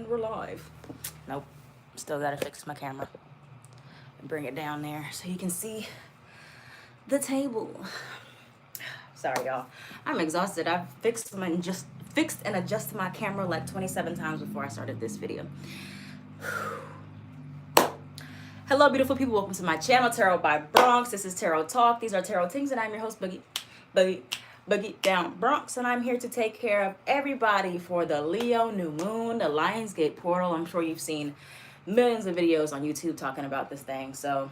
we're live. Nope. Still gotta fix my camera and bring it down there so you can see the table. Sorry, y'all. I'm exhausted. I've fixed and adjusted my camera like 27 times before I started this video. Hello, beautiful people. Welcome to my channel, Tarot by Bronx. This is Tarot Talk. These are Tarot Things, and I'm your host, Boogie Down Bronx, and I'm here to take care of everybody for the Leo new moon, the Lionsgate portal. I'm sure you've seen millions of videos on YouTube talking about this thing. So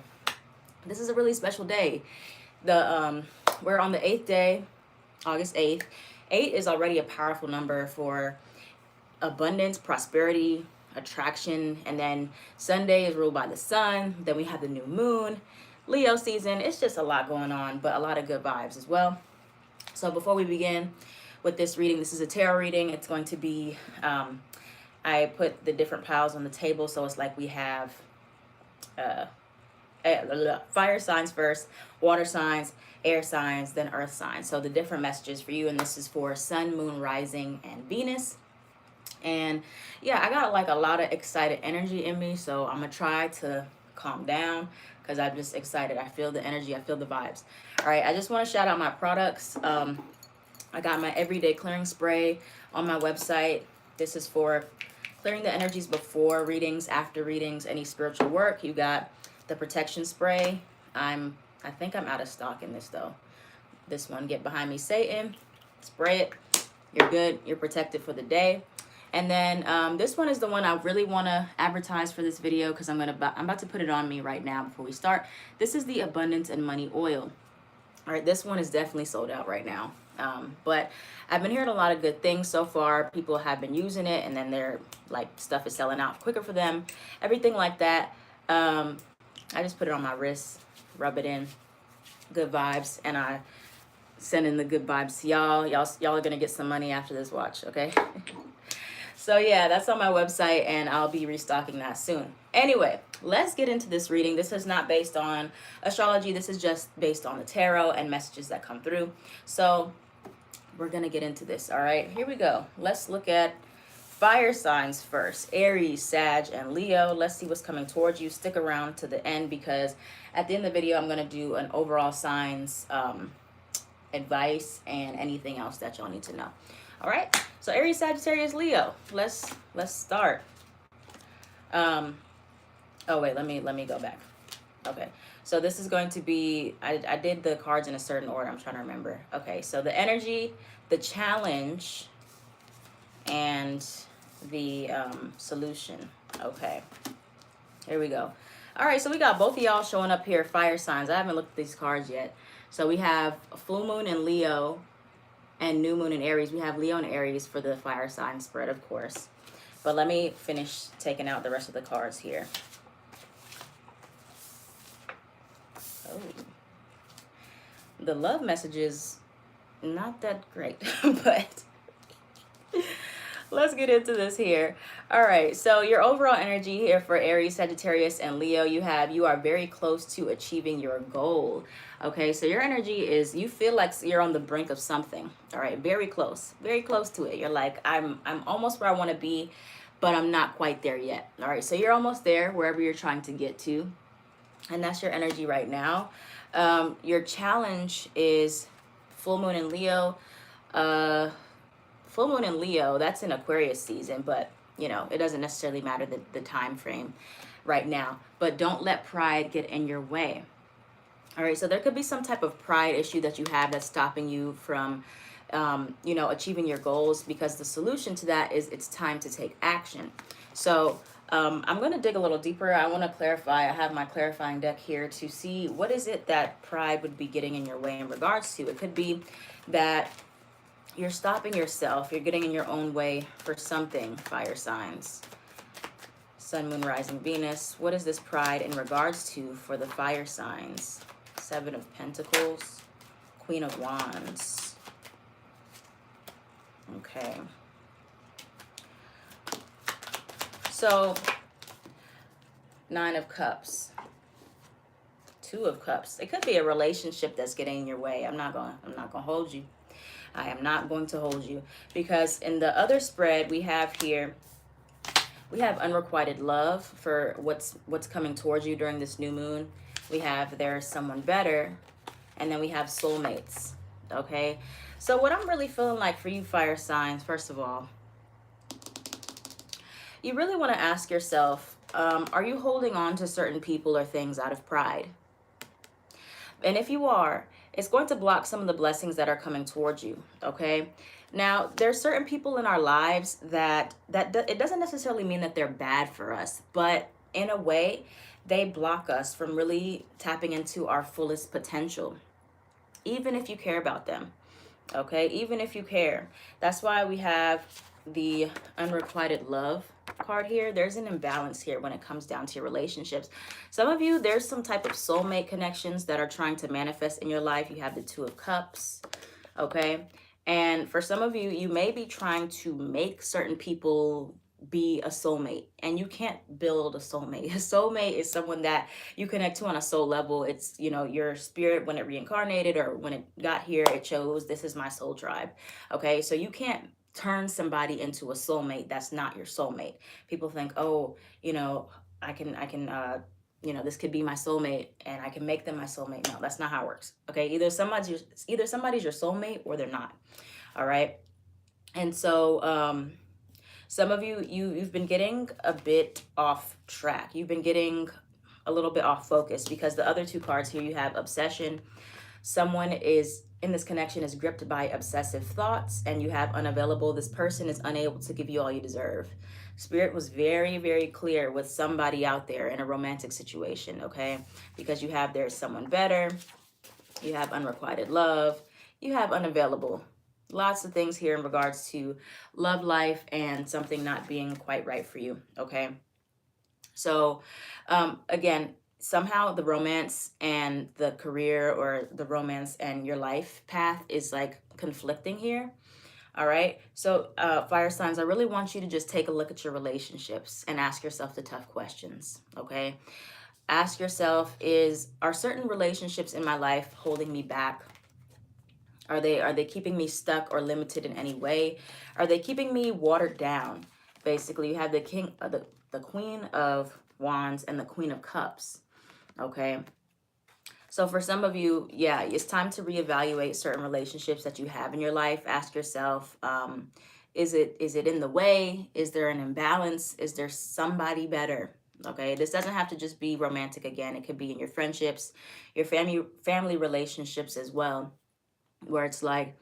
this is a really special day. We're on the 8th day, August 8th. 8 is already a powerful number for abundance, prosperity, attraction, and then Sunday is ruled by the sun. Then we have the new moon, Leo season. It's just a lot going on, but a lot of good vibes as well. So before we begin with this reading, this is a tarot reading. It's going to be, I put the different piles on the table. So it's like we have fire signs first, water signs, air signs, then earth signs. So the different messages for you. And this is for sun, moon, rising, and Venus. And yeah, I got like a lot of excited energy in me. So I'm going to try to calm down, because I'm just excited. I feel the energy. I feel the vibes. All right. I just want to shout out my products. I got my everyday clearing spray on my website. This is for clearing the energies before readings, after readings, any spiritual work. You got the protection spray. I think I'm out of stock in this though. This one, Get Behind Me, Satan. Spray it. You're good. You're protected for the day. And then this one is the one I really want to advertise for this video, because I'm about to put it on me right now before we start. This is the Abundance and Money Oil. All right, this one is definitely sold out right now. But I've been hearing a lot of good things so far. People have been using it, and then their stuff is selling out quicker for them. Everything like that. I just put it on my wrist, rub it in. Good vibes, and I send in the good vibes to y'all. Y'all are gonna get some money after this watch, okay? So yeah, that's on my website, and I'll be restocking that soon. Anyway, let's get into this reading. This is not based on astrology. This is just based on the tarot and messages that come through. So we're going to get into this, all right? Here we go. Let's look at fire signs first. Aries, Sag, and Leo. Let's see what's coming towards you. Stick around to the end, because at the end of the video, I'm going to do an overall signs advice and anything else that y'all need to know. All right, so Aries, Sagittarius, Leo. Let's start. Oh wait, let me go back. Okay, so this is going to be, I did the cards in a certain order. I'm trying to remember. Okay, so the energy, the challenge, and the solution. Okay, here we go. All right, so we got both of y'all showing up here, fire signs. I haven't looked at these cards yet. So we have a full moon in Leo and new moon in Aries. We have Leo and Aries for the fire sign spread, of course. But let me finish taking out the rest of the cards here. Oh, the love message is not that great, but let's get into this here. All right, so your overall energy here for Aries, Sagittarius, and Leo, you are very close to achieving your goal. Okay, so your energy is, you feel like you're on the brink of something. All right, very close to it. You're like, I'm almost where I want to be, but I'm not quite there yet. All right, so you're almost there, wherever you're trying to get to, and that's your energy right now. Your challenge is full moon in Leo. Full moon in Leo, that's in Aquarius season, but you know, it doesn't necessarily matter the time frame right now. But don't let pride get in your way. All right, so there could be some type of pride issue that you have that's stopping you from, you know, achieving your goals, because the solution to that is it's time to take action. So I'm going to dig a little deeper. I want to clarify. I have my clarifying deck here to see what is it that pride would be getting in your way in regards to. It could be that you're stopping yourself. You're getting in your own way for something, fire signs. Sun, moon, rising, Venus. What is this pride in regards to for the fire signs? 7 of Pentacles, Queen of Wands. Okay. So, 9 of Cups, 2 of Cups. It could be a relationship that's getting in your way. I'm not gonna hold you. I am not going to hold you, because in the other spread we have here We have unrequited love for what's coming towards you during this new moon. We have there's someone better, and then we have soulmates. Okay, so what I'm really feeling like for you fire signs, first of all, you really want to ask yourself, are you holding on to certain people or things out of pride? And if you are, it's going to block some of the blessings that are coming towards you. Okay, now there's certain people in our lives that it doesn't necessarily mean that they're bad for us, but in a way they block us from really tapping into our fullest potential, even if you care about them. Okay, even if you care. That's why we have the unrequited love card here. There's an imbalance here when it comes down to your relationships. Some of you, there's some type of soulmate connections that are trying to manifest in your life. You have the Two of Cups. Okay, and for some of you, you may be trying to make certain people be a soulmate, and you can't build a soulmate. A soulmate is someone that you connect to on a soul level. It's, you know, your spirit when it reincarnated or when it got here, it chose, this is my soul tribe. Okay, so you can't turn somebody into a soulmate that's not your soulmate. People think, oh, you know, I can you know, this could be my soulmate and I can make them my soulmate. No, that's not how it works. Okay, either somebody's your soulmate or they're not. All right, and so some of you've been getting a bit off track. You've been getting a little bit off focus because the other two cards here, you have obsession. Someone is in this connection is gripped by obsessive thoughts, and you have unavailable. This person is unable to give you all you deserve. Spirit was very, very clear with somebody out there in a romantic situation, okay? Because you have there's someone better, you have unrequited love, you have unavailable. Lots of things here in regards to love life and something not being quite right for you, okay? So again, somehow the romance and the career, or the romance and your life path, is like conflicting here. All right, so fire signs, I really want you to just take a look at your relationships and ask yourself the tough questions. Okay, ask yourself, are certain relationships in my life holding me back? Are they keeping me stuck or limited in any way? Are they keeping me watered down? Basically, you have the Queen of Wands and the Queen of Cups. Okay, so for some of you, yeah, it's time to reevaluate certain relationships that you have in your life. Ask yourself, is it in the way? Is there an imbalance? Is there somebody better? Okay, this doesn't have to just be romantic. Again, it could be in your friendships, your family relationships as well, where it's like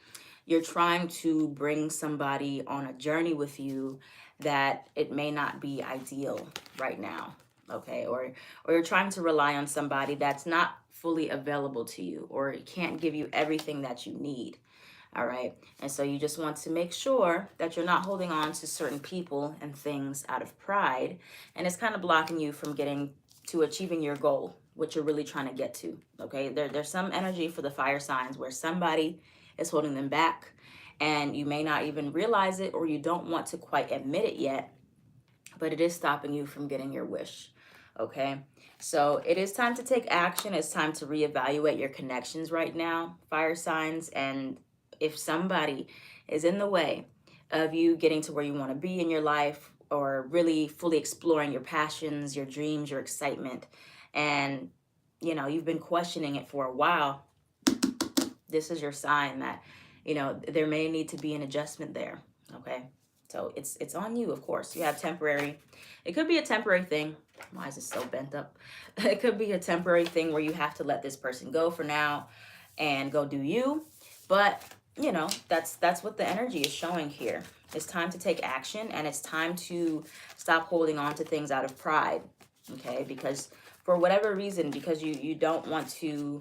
you're trying to bring somebody on a journey with you that it may not be ideal right now. Okay, or you're trying to rely on somebody that's not fully available to you, or can't give you everything that you need. All right, and so you just want to make sure that you're not holding on to certain people and things out of pride, and it's kind of blocking you from getting to achieving your goal, what you're really trying to get to. Okay, there's some energy for the fire signs where somebody is holding them back, and you may not even realize it, or you don't want to quite admit it yet, but it is stopping you from getting your wish. Okay, so it is time to take action. It's time to reevaluate your connections right now, fire signs. And if somebody is in the way of you getting to where you want to be in your life, or really fully exploring your passions, your dreams, your excitement, and you know you've been questioning it for a while, this is your sign that there may need to be an adjustment there. Okay, so it's on you. Of course, you have temporary, it could be a temporary thing. Why is it so bent up? It could be a temporary thing where you have to let this person go for now and go do you. But that's what the energy is showing here. It's time to take action, and it's time to stop holding on to things out of pride. Okay, because for whatever reason, because you don't want to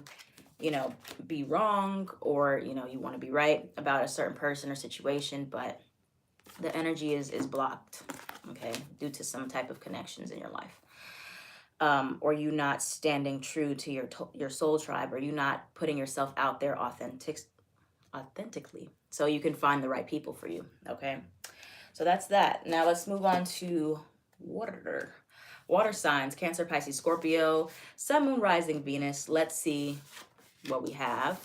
be wrong, or you want to be right about a certain person or situation, but the energy is blocked, okay, due to some type of connections in your life, or you not standing true to your soul tribe, or you not putting yourself out there authentically, so you can find the right people for you. Okay, so that's that. Now let's move on to water signs: Cancer, Pisces, Scorpio, Sun, Moon, Rising, Venus. Let's see what we have.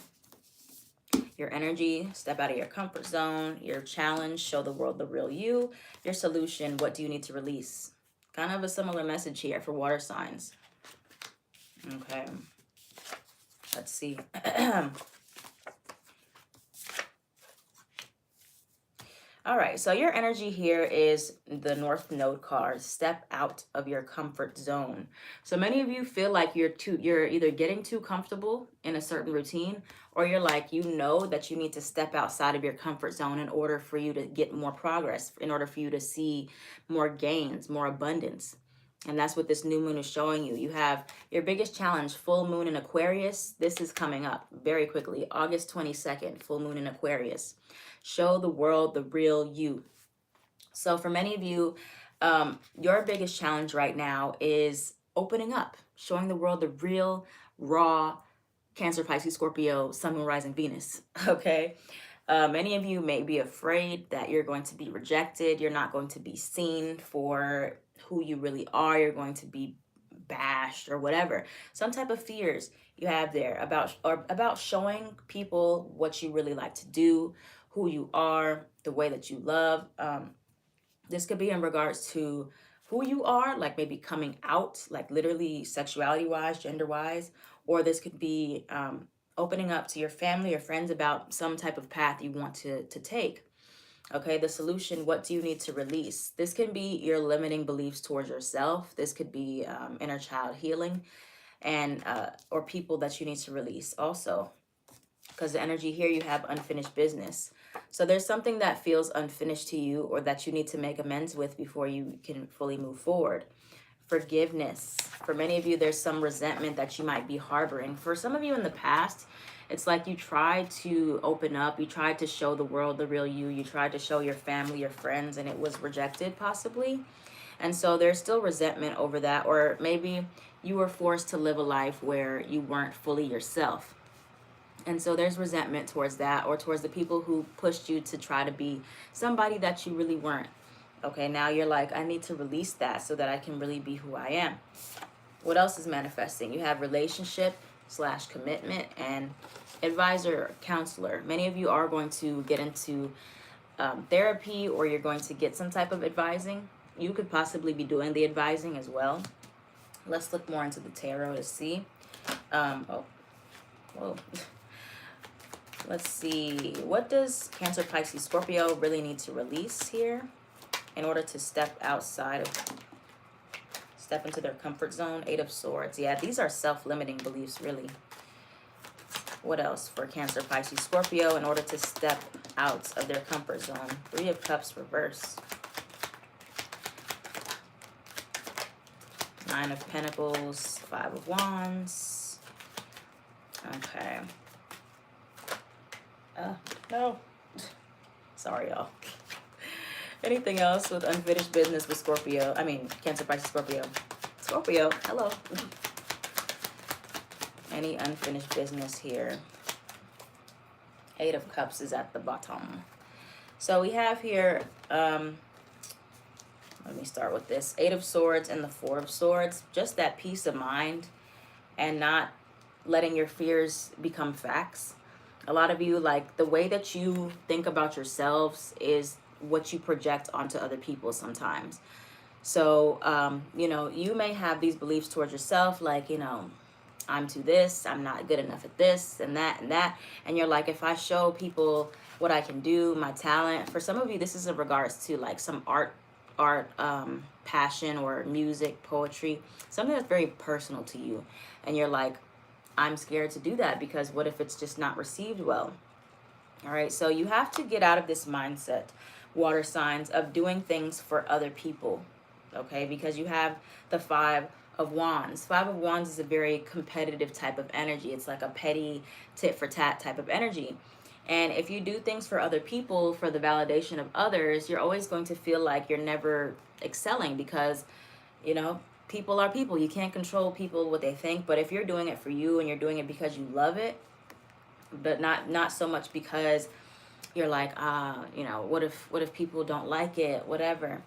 Your energy, step out of your comfort zone. Your challenge, show the world the real you. Your solution, what do you need to release? Kind of a similar message here for water signs. Okay, let's see. All right, so your energy here is the North Node card. Step out of your comfort zone. So many of you feel like you're either getting too comfortable in a certain routine, or you're like, you know that you need to step outside of your comfort zone in order for you to get more progress, in order for you to see more gains, more abundance. And that's what this new moon is showing you. You have your biggest challenge, full moon in Aquarius. This is coming up very quickly, August 22nd, full moon in Aquarius. Show the world the real you. So for many of you, your biggest challenge right now is opening up, showing the world the real, raw Cancer, Pisces, Scorpio, Sun, Moon, Rising, Venus. Okay. Many of you may be afraid that you're going to be rejected. You're not going to be seen for who you really are. You're going to be bashed or whatever. Some type of fears you have there about showing people what you really like to do, who you are, the way that you love. This could be in regards to who you are, like maybe coming out, like literally sexuality wise, gender wise, or this could be opening up to your family or friends about some type of path you want to take. Okay, the solution, what do you need to release? This can be your limiting beliefs towards yourself. This could be inner child healing, and or people that you need to release also. Because the energy here, you have unfinished business. So there's something that feels unfinished to you or that you need to make amends with before you can fully move forward. Forgiveness. For many of you, there's some resentment that you might be harboring. For some of you in the past, it's like you tried to open up, you tried to show the world the real you, you tried to show your family, your friends, and it was rejected possibly. And so there's still resentment over that, or maybe you were forced to live a life where you weren't fully yourself. And so there's resentment towards that, or towards the people who pushed you to try to be somebody that you really weren't. Okay, now you're like, I need to release that so that I can really be who I am. What else is manifesting? You have relationship / commitment and advisor, counselor. Many of you are going to get into therapy, or you're going to get some type of advising. You could possibly be doing the advising as well. Let's look more into the tarot to see. Whoa. Let's see. What does Cancer, Pisces, Scorpio really need to release here in order to step into their comfort zone? 8 of Swords. Yeah, these are self-limiting beliefs, really. What else for Cancer, Pisces, Scorpio in order to step out of their comfort zone? 3 of Cups reverse. 9 of Pentacles, 5 of Wands. Okay. No. Sorry, y'all. Anything else with unfinished business with Scorpio? I mean, Cancer, Pisces, Scorpio. Scorpio, hello. Any unfinished business here? 8 of Cups is at the bottom. So we have here, let me start with this. 8 of Swords and the 4 of Swords. Just that peace of mind and not letting your fears become facts. A lot of you, like, the way that you think about yourselves is what you project onto other people sometimes. So, you may have these beliefs towards yourself, like, I'm too this, I'm not good enough at this and that and that. And you're like, if I show people what I can do, my talent. For some of you, this is in regards to like some art passion or music, poetry, something that's very personal to you. And you're like, I'm scared to do that because what if it's just not received well? All right, so you have to get out of this mindset, water signs, of doing things for other people, okay? Because you have the 5 of Wands. 5 of Wands is a very competitive type of energy. It's like a petty tit for tat type of energy. And if you do things for other people, for the validation of others, you're always going to feel like you're never excelling because, people are people. You can't control people, what they think. But if you're doing it for you and you're doing it because you love it, but not so much because you're like, what if people don't like it, whatever.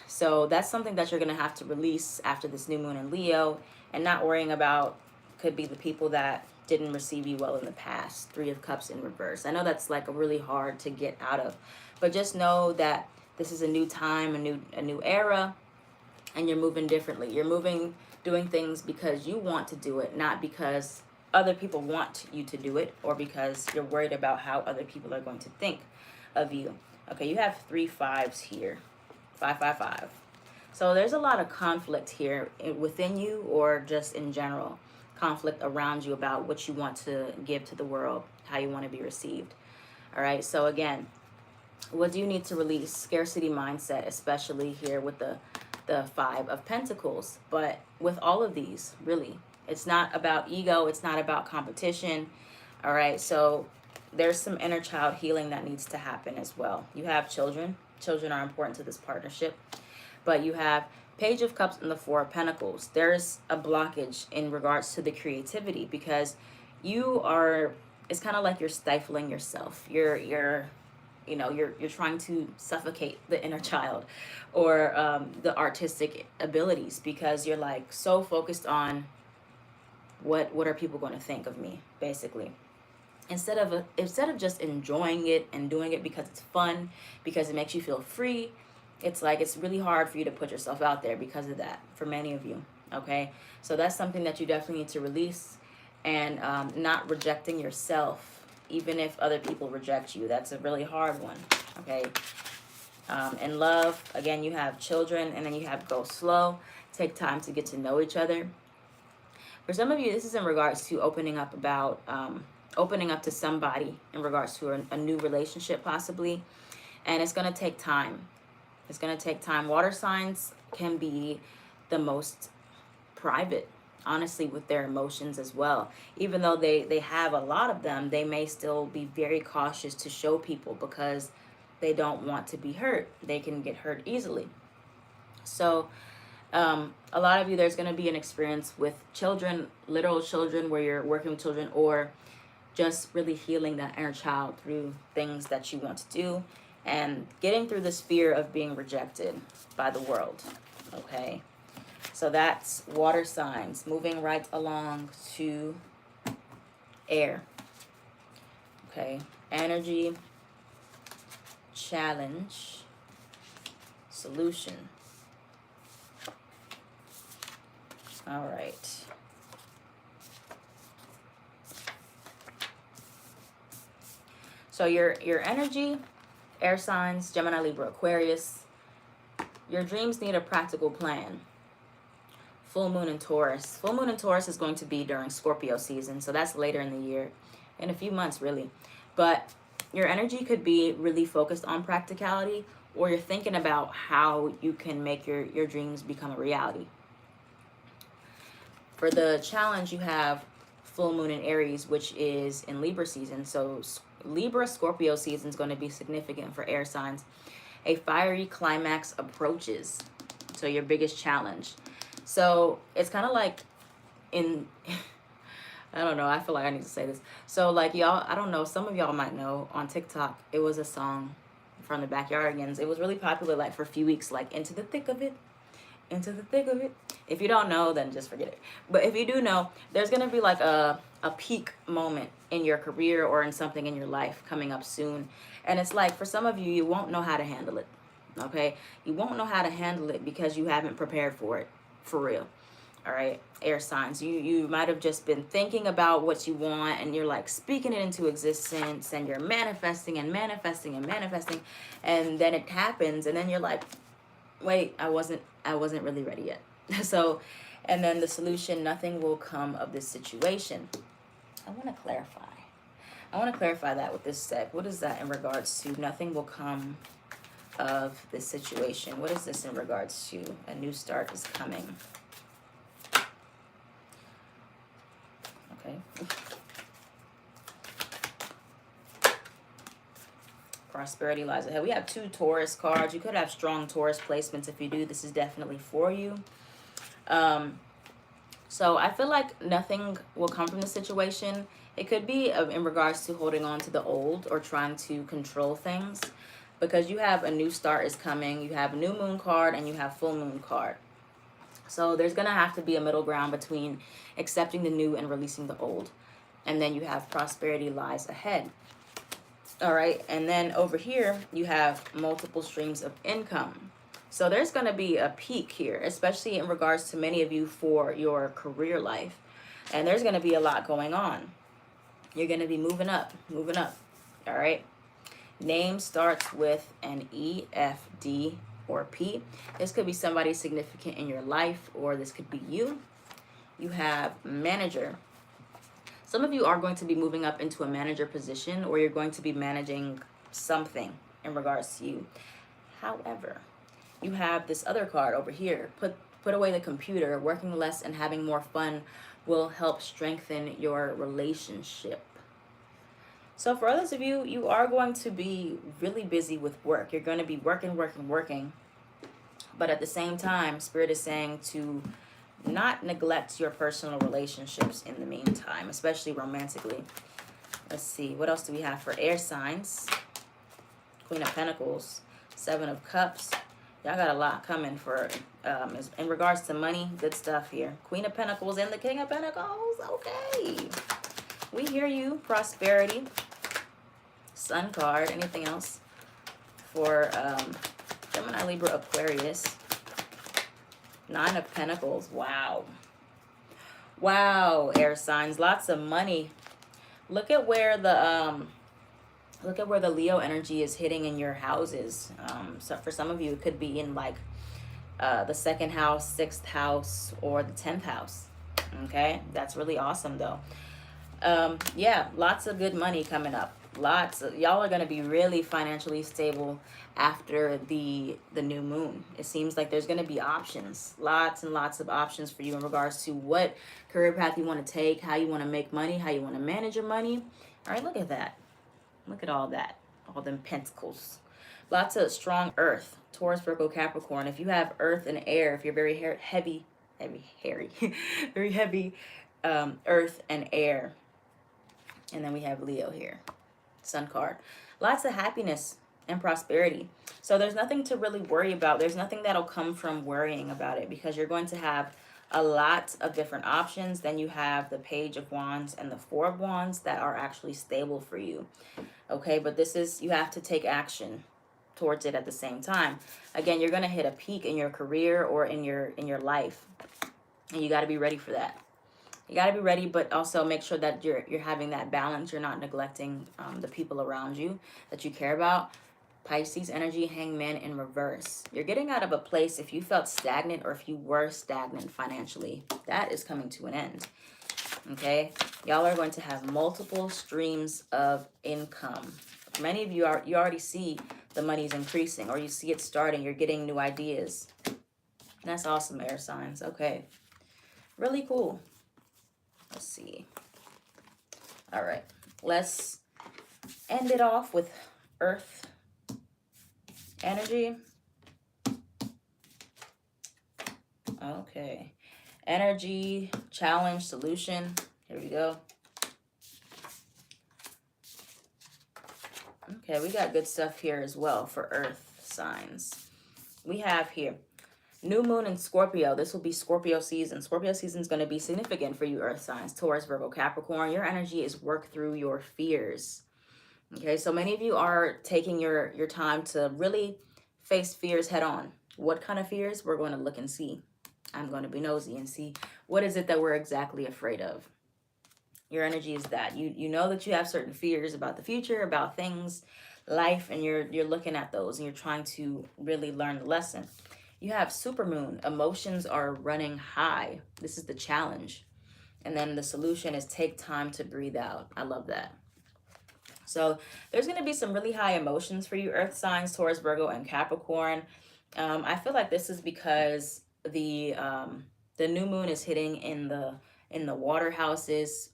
So that's something that you're going to have to release after this new moon in Leo, and not worrying about, could be the people that didn't receive you well in the past. 3 of Cups in reverse. I know that's like really hard to get out of, but just know that this is a new time, a new era, and you're moving differently. You're moving, doing things because you want to do it, not because other people want you to do it, or because you're worried about how other people are going to think of you. Okay, you have 3 5s here. 5, 5, 5. So there's a lot of conflict here within you, or just in general. Conflict around you about what you want to give to the world, how you want to be received. All right, so again, what do you need to release? Scarcity mindset, especially here with the 5 of Pentacles. But with all of these, really, it's not about ego. It's not about competition. All right, so there's some inner child healing that needs to happen as well. You have children. Children are important to this partnership. But you have Page of Cups and the 4 of Pentacles. There's a blockage in regards to the creativity, because you are, it's kind of like you're stifling yourself. You're trying to suffocate the inner child, or the artistic abilities, because you're like so focused on what are people going to think of me, basically. Instead of just enjoying it and doing it because it's fun, because it makes you feel free, it's like it's really hard for you to put yourself out there because of that, for many of you. Okay, so that's something that you definitely need to release, and not rejecting yourself, even if other people reject you. That's a really hard one. Okay, in love, again, you have children, and then you have go slow. Take time to get to know each other. For some of you, this is in regards to opening up to somebody in regards to a new relationship, possibly, and it's going to take time. It's going to take time. Water signs can be the most private, honestly, with their emotions as well. Even though they have a lot of them, they may still be very cautious to show people, because they don't want to be hurt. They can get hurt easily. So a lot of you, there's going to be an experience with children, literal children, where you're working with children, or just really healing that inner child through things that you want to do, and getting through this fear of being rejected by the world. Okay, so that's water signs. Moving right along to air. Okay, energy, challenge, solution. All right. So your energy, air signs, Gemini, Libra, Aquarius, your dreams need a practical plan. Full moon in Taurus. Full moon in Taurus is going to be during Scorpio season, so that's later in the year, in a few months, really. But your energy could be really focused on practicality, or you're thinking about how you can make your dreams become a reality. For the challenge, you have full moon in Aries, which is in Libra season. So Libra Scorpio season is going to be significant for air signs. A fiery climax approaches. So your biggest challenge. So it's kind of like in I don't know, I feel like I need to say this. So like y'all, I don't know, some of y'all might know, on TikTok, it was a song from the Backyardigans. It was really popular like for a few weeks, like Into the Thick of It. Into the thick of it. If you don't know, then just forget it. But if you do know, there's going to be like a peak moment in your career or in something in your life coming up soon. And it's like, for some of you, you won't know how to handle it. Okay? You won't know how to handle it because you haven't prepared for it. For real. All right? Air signs. You might have just been thinking about what you want, and you're like speaking it into existence, and you're manifesting and manifesting and manifesting. And then it happens, and then you're like, wait, I wasn't really ready yet. So, and then the solution, nothing will come of this situation. I want to clarify that with this deck. What is that in regards to nothing will come of this situation? What is this in regards to a new start is coming? Okay. Prosperity lies ahead. We have 2 Taurus cards. You could have strong Taurus placements. If you do, this is definitely for you. So I feel like nothing will come from the situation. It could be in regards to holding on to the old or trying to control things, because you have a new start is coming. You have a new moon card and you have full moon card. So there's going to have to be a middle ground between accepting the new and releasing the old. And then you have prosperity lies ahead. All right. And then over here, you have multiple streams of income. So there's going to be a peak here, especially in regards to many of you for your career life. And there's going to be a lot going on. You're going to be moving up, moving up. All right. Name starts with an E, F, D, or P. This could be somebody significant in your life, or this could be you. You have manager. Some of you are going to be moving up into a manager position, or you're going to be managing something in regards to you. However, you have this other card over here. Put away the computer. Working less and having more fun will help strengthen your relationship. So for others of you, you are going to be really busy with work. You're going to be working. But at the same time, Spirit is saying to not neglect your personal relationships in the meantime, especially romantically. Let's see. What else do we have for air signs? Queen of Pentacles, Seven of Cups. Y'all got a lot coming for in regards to money. Good stuff here. Queen of Pentacles and the King of Pentacles. Okay. We hear you. Prosperity. Sun card. Anything else for Gemini, Libra, Aquarius? Nine of Pentacles. Wow. Wow, air signs. Lots of money. Look at where the Leo energy is hitting in your houses. So for some of you, it could be in like the 2nd house, 6th house, or the 10th house. Okay, that's really awesome though. Yeah, lots of good money coming up. Y'all are going to be really financially stable after the new moon. It seems like there's going to be options, lots and lots of options for you in regards to what career path you want to take, how you want to make money, how you want to manage your money. All right, look at that. Look at all that, all them pentacles. Lots of strong earth, Taurus, Virgo, Capricorn. If you have earth and air, if you're very heavy, hairy, very heavy earth and air. And then we have Leo here, Sun card. Lots of happiness and prosperity. So there's nothing to really worry about. There's nothing that'll come from worrying about it, because you're going to have a lot of different options. Then you have the Page of Wands and the Four of Wands that are actually stable for you. Okay, but this is, you have to take action towards it at the same time. Again, you're going to hit a peak in your career or in your life, and you got to be ready for that. You got to be ready, but also make sure that you're having that balance. You're not neglecting the people around you that you care about. Pisces energy, Hangman in reverse. You're getting out of a place, if you felt stagnant or if you were stagnant financially, that is coming to an end. Okay, y'all are going to have multiple streams of income. Many of you already see the money's increasing, or you see it starting. You're getting new ideas. That's awesome, air signs. Okay, really cool. Let's see. All right, let's end it off with earth energy. Okay, energy, challenge, solution. Here we go. Okay, we got good stuff here as well for earth signs. We have here new moon in Scorpio. This will be Scorpio season. Scorpio season is going to be significant for you earth signs. Taurus, Virgo, Capricorn. Your energy is work through your fears. Okay, so many of you are taking your time to really face fears head on. What kind of fears? We're going to look and see. I'm going to be nosy and see what is it that we're exactly afraid of. Your energy is that. You know that you have certain fears about the future, about things, life, and you're looking at those and you're trying to really learn the lesson. You have supermoon. Emotions are running high. This is the challenge. And then the solution is take time to breathe out. I love that. So there's going to be some really high emotions for you earth signs, Taurus, Virgo, and Capricorn. I feel like this is because the new moon is hitting in the water houses,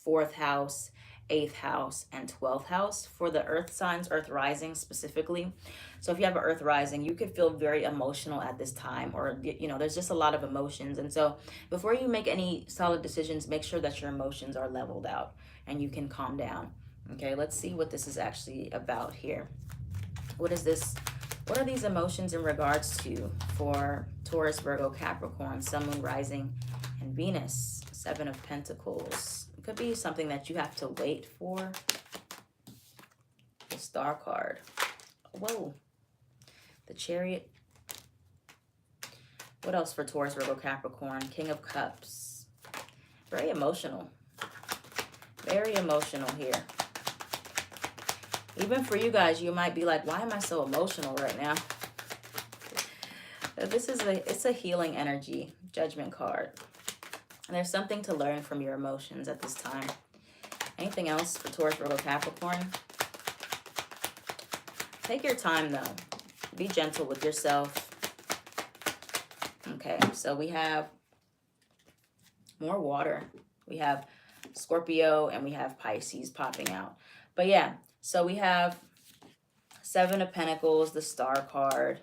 4th house, 8th house, and 12th house for the earth signs, earth rising specifically. So if you have an earth rising, you could feel very emotional at this time, or there's just a lot of emotions. And so before you make any solid decisions, make sure that your emotions are leveled out and you can calm down. Okay, let's see what this is actually about here. What is this? What are these emotions in regards to for Taurus, Virgo, Capricorn, Sun, Moon, Rising, and Venus? 7 of Pentacles. Could be something that you have to wait for. The Star card. Whoa. The Chariot. What else for Taurus, Virgo, Capricorn? King of Cups. Very emotional. Very emotional here. Even for you guys, you might be like, why am I so emotional right now? This is it's a healing energy. Judgment card. And there's something to learn from your emotions at this time. Anything else for Taurus, Virgo, Capricorn? Take your time, though. Be gentle with yourself. Okay, so we have more water. We have Scorpio and we have Pisces popping out. But yeah, so we have Seven of Pentacles, the Star card.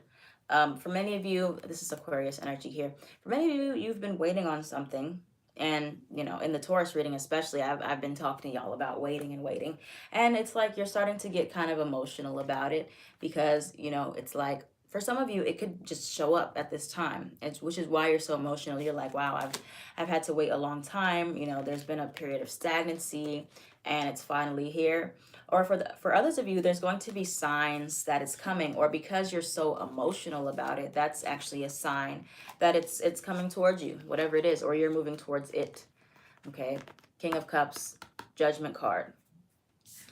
For many of you, this is Aquarius energy here. For many of you, you've been waiting on something. And, you know, in the Taurus reading especially, I've been talking to y'all about waiting and waiting. And it's like you're starting to get kind of emotional about it because, you know, it's like, for some of you, it could just show up at this time, which is why you're so emotional. You're like, wow, I've had to wait a long time. You know, there's been a period of stagnancy and it's finally here. Or for others of you, there's going to be signs that it's coming, or because you're so emotional about it, that's actually a sign that it's coming towards you, whatever it is, or you're moving towards it. Okay, King of Cups, Judgment card.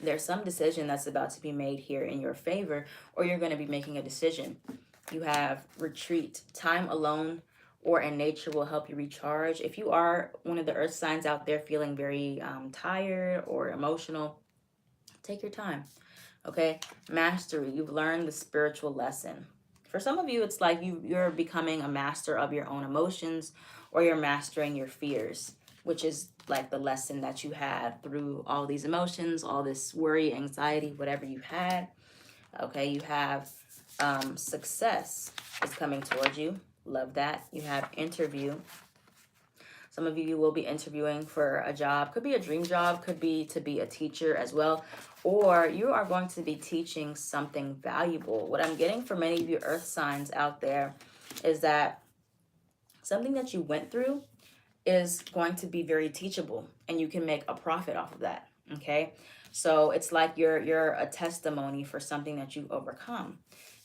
There's some decision that's about to be made here in your favor, or you're going to be making a decision. You have retreat, time alone or in nature will help you recharge. If you are one of the earth signs out there feeling very tired or emotional, take your time. Okay, mastery, you've learned the spiritual lesson. For some of you, it's like you're becoming a master of your own emotions, or you're mastering your fears, which is like the lesson that you had through all these emotions, all this worry, anxiety, whatever you had. Okay, you have success is coming towards you. Love that. You have interview. Some of you will be interviewing for a job. Could be a dream job, could be to be a teacher as well. Or you are going to be teaching something valuable. What I'm getting for many of you earth signs out there is that something that you went through is going to be very teachable and you can make a profit off of that. Okay, so it's like you're a testimony for something that you've overcome.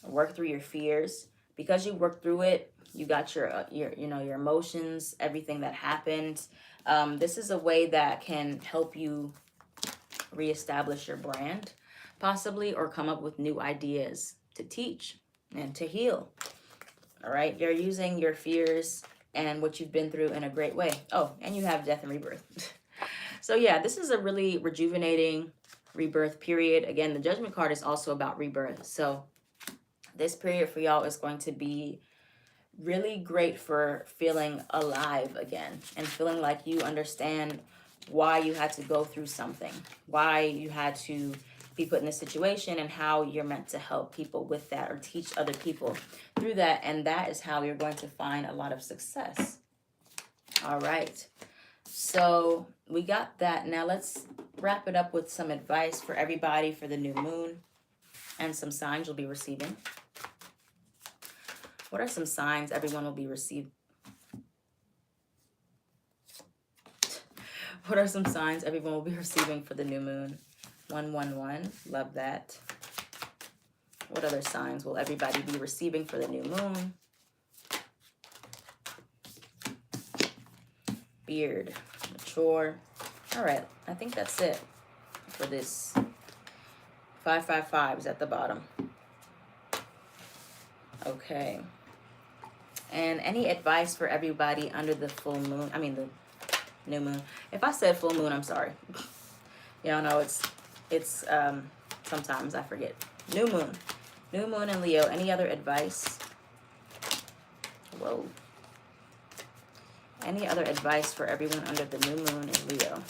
Work through your fears. Because you worked through it, you got your emotions, everything that happened. This is a way that can help you reestablish your brand, possibly, or come up with new ideas to teach and to heal. All right, you're using your fears and what you've been through in a great way. Oh, and you have death and rebirth. So yeah, this is a really rejuvenating rebirth period. Again, the Judgment card is also about rebirth. So this period for y'all is going to be really great for feeling alive again and feeling like you understand why you had to go through something, why you had to be put in a situation, and how you're meant to help people with that or teach other people through that. And that is how you're going to find a lot of success. All right. So we got that. Now let's wrap it up with some advice for everybody for the new moon and some signs you'll be receiving. What are some signs everyone will be receiving? What are some signs everyone will be receiving for the new moon? 111, love that. What other signs will everybody be receiving for the new moon? Beard, mature. All right, I think that's it for this. 555 is at the bottom. Okay. And any advice for everybody under the full moon? I mean, the new moon. If I said full moon, I'm sorry. Y'all know it's sometimes I forget. New moon and Leo. Any other advice? Whoa. Any other advice for everyone under the new moon and Leo?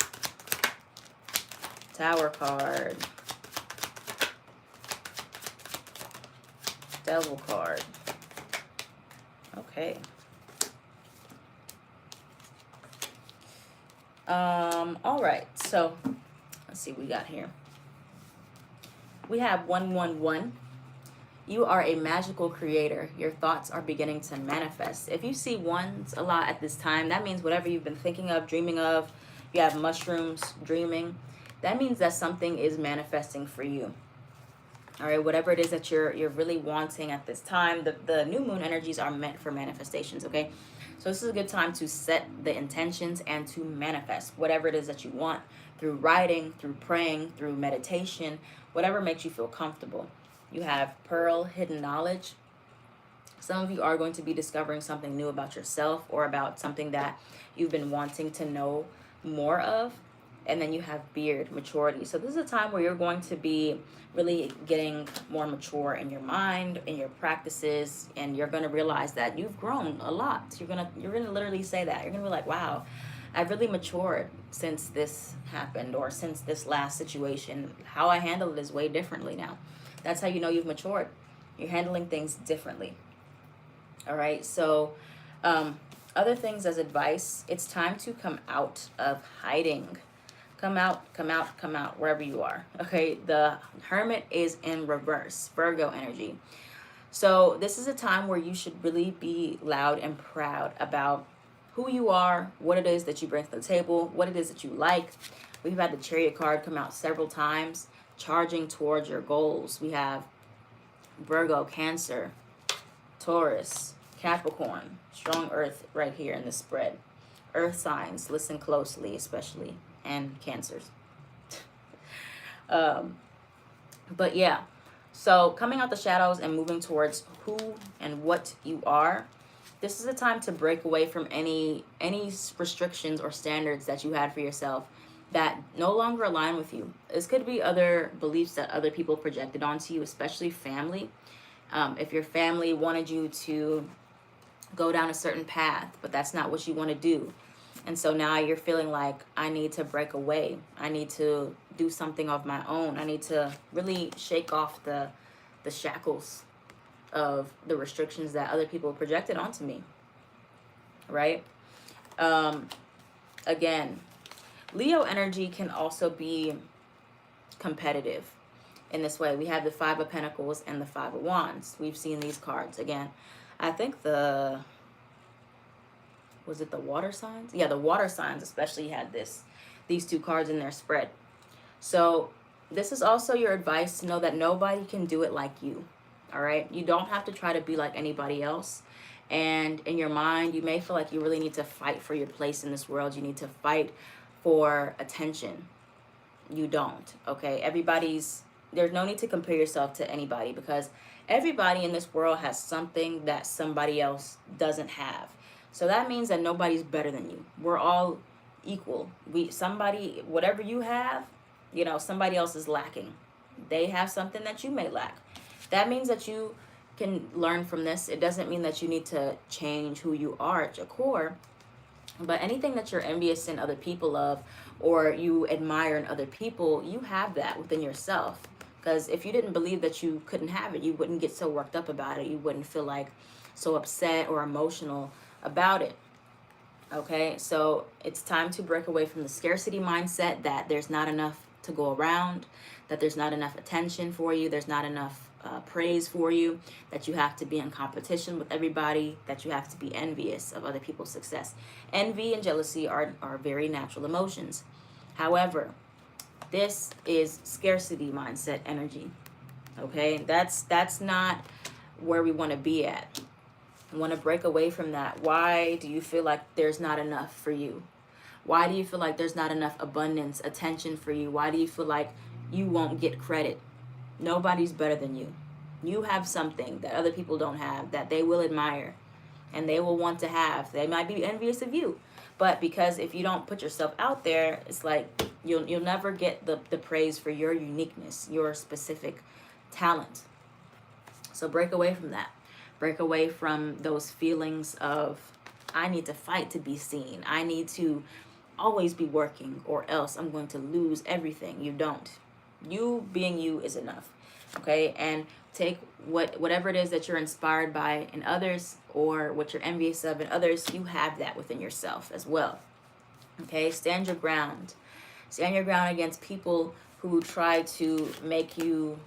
Tower card. Devil card. Okay. All right. So let's see what we got here. We have 111. You are a magical creator. Your thoughts are beginning to manifest. If you see ones a lot at this time, that means whatever you've been thinking of, dreaming of, You have mushrooms, dreaming. That means that something is manifesting for you. All right, whatever it is that you're really wanting at this time, the new moon energies are meant for manifestations, okay? So this is a good time to set the intentions and to manifest whatever it is that you want through writing, through praying, through meditation, whatever makes you feel comfortable. You have Pearl, hidden knowledge. Some of you are going to be discovering something new about yourself or about something that you've been wanting to know more of. And then you have beard, maturity. So this is a time where you're going to be really getting more mature in your mind, in your practices, and you're going to realize that you've grown a lot. You're gonna literally say that. You're going to be like, wow, I've really matured since this happened, or since this last situation. How I handle it is way differently now. That's how you know you've matured. You're handling things differently. All right, so other things as advice, it's time to come out of hiding. Come out, come out, come out, wherever you are. Okay, the Hermit is in reverse, Virgo energy. So this is a time where you should really be loud and proud about who you are, what it is that you bring to the table, what it is that you like. We've had the Chariot card come out several times, charging towards your goals. We have Virgo, Cancer, Taurus, Capricorn, strong earth right here in the spread. Earth signs, listen closely, especially, and Cancers. But yeah, so coming out the shadows and moving towards who and what you are. This is a time to break away from any restrictions or standards that you had for yourself that no longer align with you. This could be other beliefs that other people projected onto you, especially family. If your family wanted you to go down a certain path, but that's not what you want to do. And so now you're feeling like, I need to break away. I need to do something of my own. I need to really shake off the shackles of the restrictions that other people projected onto me. Right? Again, Leo energy can also be competitive in this way. We have the Five of Pentacles and the Five of Wands. We've seen these cards. Again, I think was it the water signs? Yeah, the water signs especially had these two cards in their spread. So this is also your advice to know that nobody can do it like you. All right? You don't have to try to be like anybody else. And in your mind, you may feel like you really need to fight for your place in this world. You need to fight for attention. You don't, okay? There's no need to compare yourself to anybody, because everybody in this world has something that somebody else doesn't have. So that means that nobody's better than you. We're all equal. Whatever you have, somebody else is lacking. They have something that you may lack. That means that you can learn from this. It doesn't mean that you need to change who you are at your core, but anything that you're envious in other people of, or you admire in other people, you have that within yourself. Because if you didn't believe that you couldn't have it, you wouldn't get so worked up about it. You wouldn't feel like so upset or emotional about it. Okay, so it's time to break away from the scarcity mindset that there's not enough to go around, that there's not enough attention for you, there's not enough praise for you, that you have to be in competition with everybody, that you have to be envious of other people's success. Envy and jealousy are very natural emotions. However, this is scarcity mindset energy. Okay, that's not where we want to be at. We want to break away from that. Why do you feel like there's not enough for you? Why do you feel like there's not enough abundance, attention for you? Why do you feel like you won't get credit? Nobody's better than you. You have something that other people don't have, that they will admire and they will want to have. They might be envious of you, but because if you don't put yourself out there, it's like you'll never get the praise for your uniqueness, your specific talent. So break away from that. Break away from those feelings of, I need to fight to be seen. I need to always be working, or else I'm going to lose everything. You don't. You being you is enough. Okay? And take whatever it is that you're inspired by in others, or what you're envious of in others, you have that within yourself as well. Okay? Stand your ground. Stand your ground against people who try to make you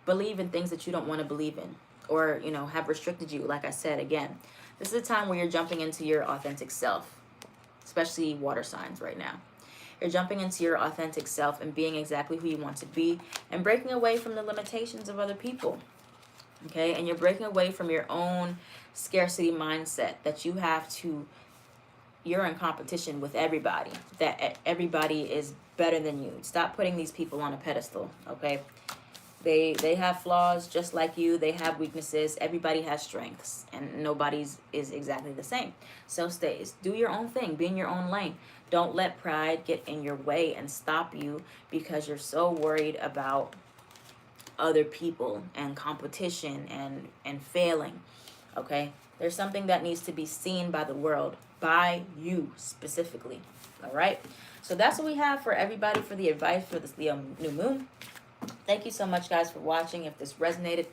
believe in things that you don't want to believe in, or have restricted you. Like I said, again, this is a time where you're jumping into your authentic self, especially water signs right now. You're jumping into your authentic self and being exactly who you want to be and breaking away from the limitations of other people. Okay, and you're breaking away from your own scarcity mindset that you have to, you're in competition with everybody, that everybody is better than you. Stop putting these people on a pedestal. Okay, they have flaws just like you. They have weaknesses. Everybody has strengths, and nobody's is exactly the same. So do your own thing, be in your own lane. Don't let pride get in your way and stop you because you're so worried about other people and competition and failing. Okay, there's something that needs to be seen by the world, by you specifically. All right, so that's what we have for everybody for the advice for this Leo new moon. Thank you so much, guys, for watching. If this resonated,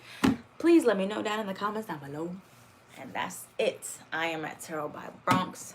please let me know down in the comments down below. And that's it. I am at Tarot by Bronx.